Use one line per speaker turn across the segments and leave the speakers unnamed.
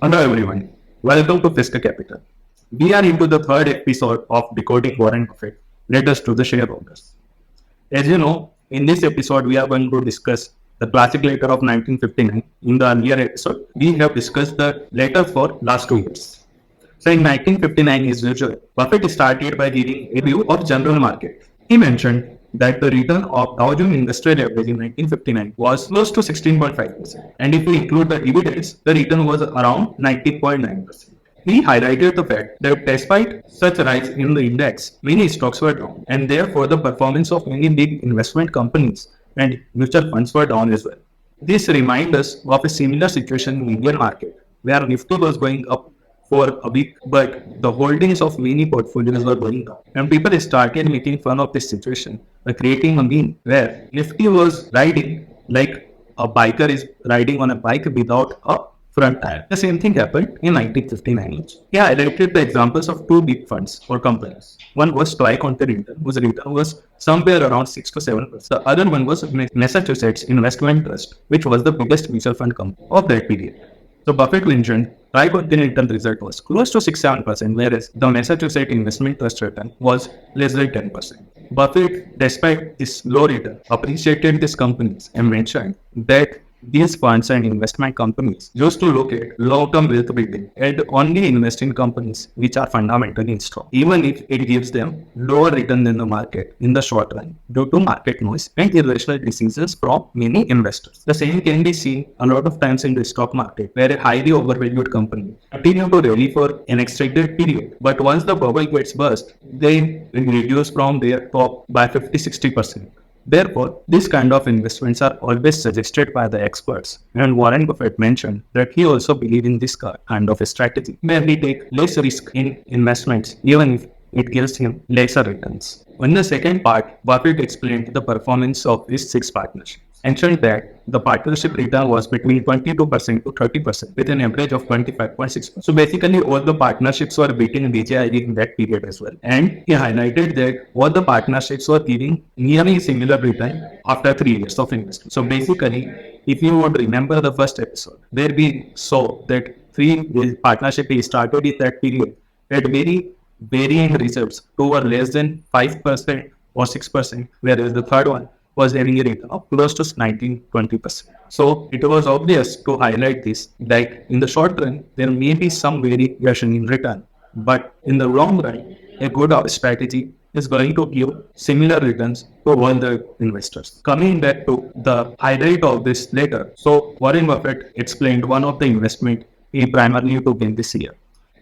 Hello everyone, welcome to FiSC CAPITAL. We are into the third episode of Decoding Warren Buffett, letters to the shareholders. As you know, in this episode we are going to discuss the classic letter of 1959. In the earlier episode, we have discussed the letter for last 2 years. So in 1959 as usual, Buffett started by giving a view of general market. He mentioned that the return of Dow Jones Industrial Average in 1959 was close to 16.5%, and if we include the dividends, the return was around 19.9%. He highlighted the fact that despite such a rise in the index, many stocks were down, and therefore the performance of many big investment companies and mutual funds were down as well. This reminds us of a similar situation in the Indian market, where Nifty was going up for a week, but the holdings of many portfolios were going down. And people started making fun of this situation by creating a meme where Nifty was riding like a biker is riding on a bike without a front tire. The same thing happened in 1959. He highlighted the examples of two big funds or companies. One was Toy Continental, whose return was somewhere around 6 to 7%. The other one was Massachusetts Investment Trust, which was the biggest mutual fund company of that period. So Buffett mentioned Tricontinental result was close to 6-7%, whereas the Massachusetts Investment Trust return was less than 10%. Buffett, despite this low return, appreciated these companies and mentioned that these funds and investment companies used to look at long-term wealth building and only invest in companies which are fundamentally strong, even if it gives them lower return than the market in the short run due to market noise and irrational decisions from many investors. The same can be seen a lot of times in the stock market, where a highly overvalued company continue to rally for an extended period, but once the bubble gets burst, they reduce from their top by 50-60%. Therefore, this kind of investments are always suggested by the experts, and Warren Buffett mentioned that he also believes in this kind of a strategy, where he takes less risk in investments even if it gives him lesser returns. In the second part, Buffett explained the performance of these six partnerships, mentioned that the partnership return was between 22% to 30% with an average of 25.6%. So basically all the partnerships were beating DJI in that period as well. And he highlighted that all the partnerships were giving nearly similar return after 3 years of investment. So basically, if you would remember the first episode, where we saw that three partnership he started in that period had very varying results. Two were less than 5% or 6%, whereas the third one was having a rate of close to 19-20%. So it was obvious to highlight this, that in the short run, there may be some variation in return, but in the long run, a good strategy is going to give similar returns to all the investors. Coming back to the highlight of this letter, so Warren Buffett explained one of the investment he primarily took in this year.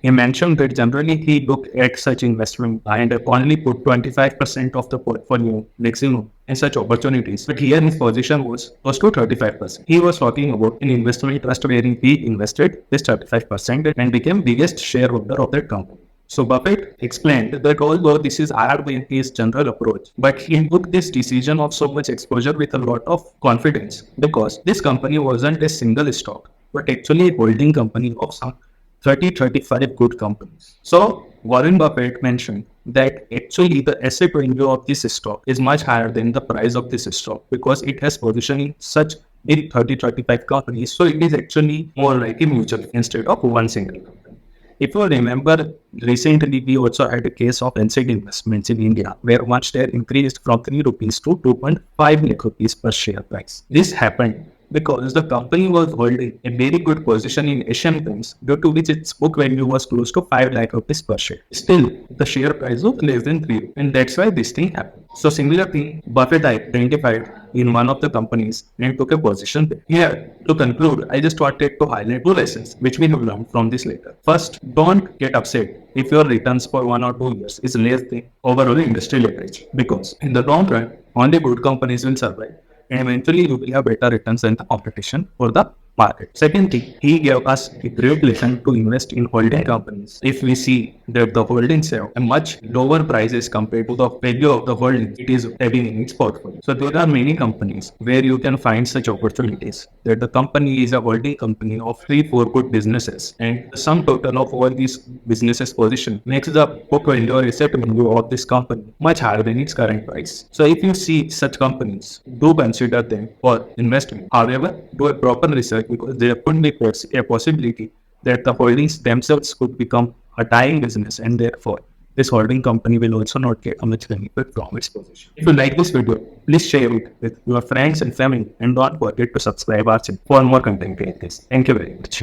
He mentioned that generally he looked at such investment and only put 25% of the portfolio maximum in such opportunities. But here his position was close to 35%. He was talking about an investment trust wherein he invested this 35% and became biggest shareholder of that company. So Buffett explained that although this is hard in his general approach, but he took this decision of so much exposure with a lot of confidence, because this company wasn't a single stock, but actually a holding company of some 35 good companies. So Warren Buffett mentioned that actually the asset value of this stock is much higher than the price of this stock, because it has position in such in 35 companies. So it is actually more like a mutual instead of one single company. If you remember, recently we also had a case of NCD investments in India, where one share increased from 3 rupees to 2.5 lakh rupees per share price. This happened because the company was holding a very good position in Asian Paints, due to which its book value was close to 5 lakh rupees per share. Still, the share price was less than 3, and that's why this thing happened. So similar thing, Buffett identified in one of the companies and took a position there. Here, to conclude, I just wanted to highlight two lessons which we have learned from this letter. First, don't get upset if your returns for 1 or 2 years is less than overall industry average, because in the long run, only good companies will survive, and eventually you will have better returns than the competition for the market. Second thing, he gave us a great lesson to invest in holding companies. If we see that the holdings have a much lower prices compared to the value of the holding it is having in its portfolio. So there are many companies where you can find such opportunities, that the company is a holding company of 3-4 good businesses, and the sum total of all these businesses position makes the book value or asset value of this company much higher than its current price. So if you see such companies, do consider them for investment. However, do a proper research, because there could be a possibility that the holdings themselves could become a dying business, and therefore this holding company will also not get a much benefit from its position. If you like this video, please share it with your friends and family, and don't forget to subscribe our channel for more content like this. Thank you very much.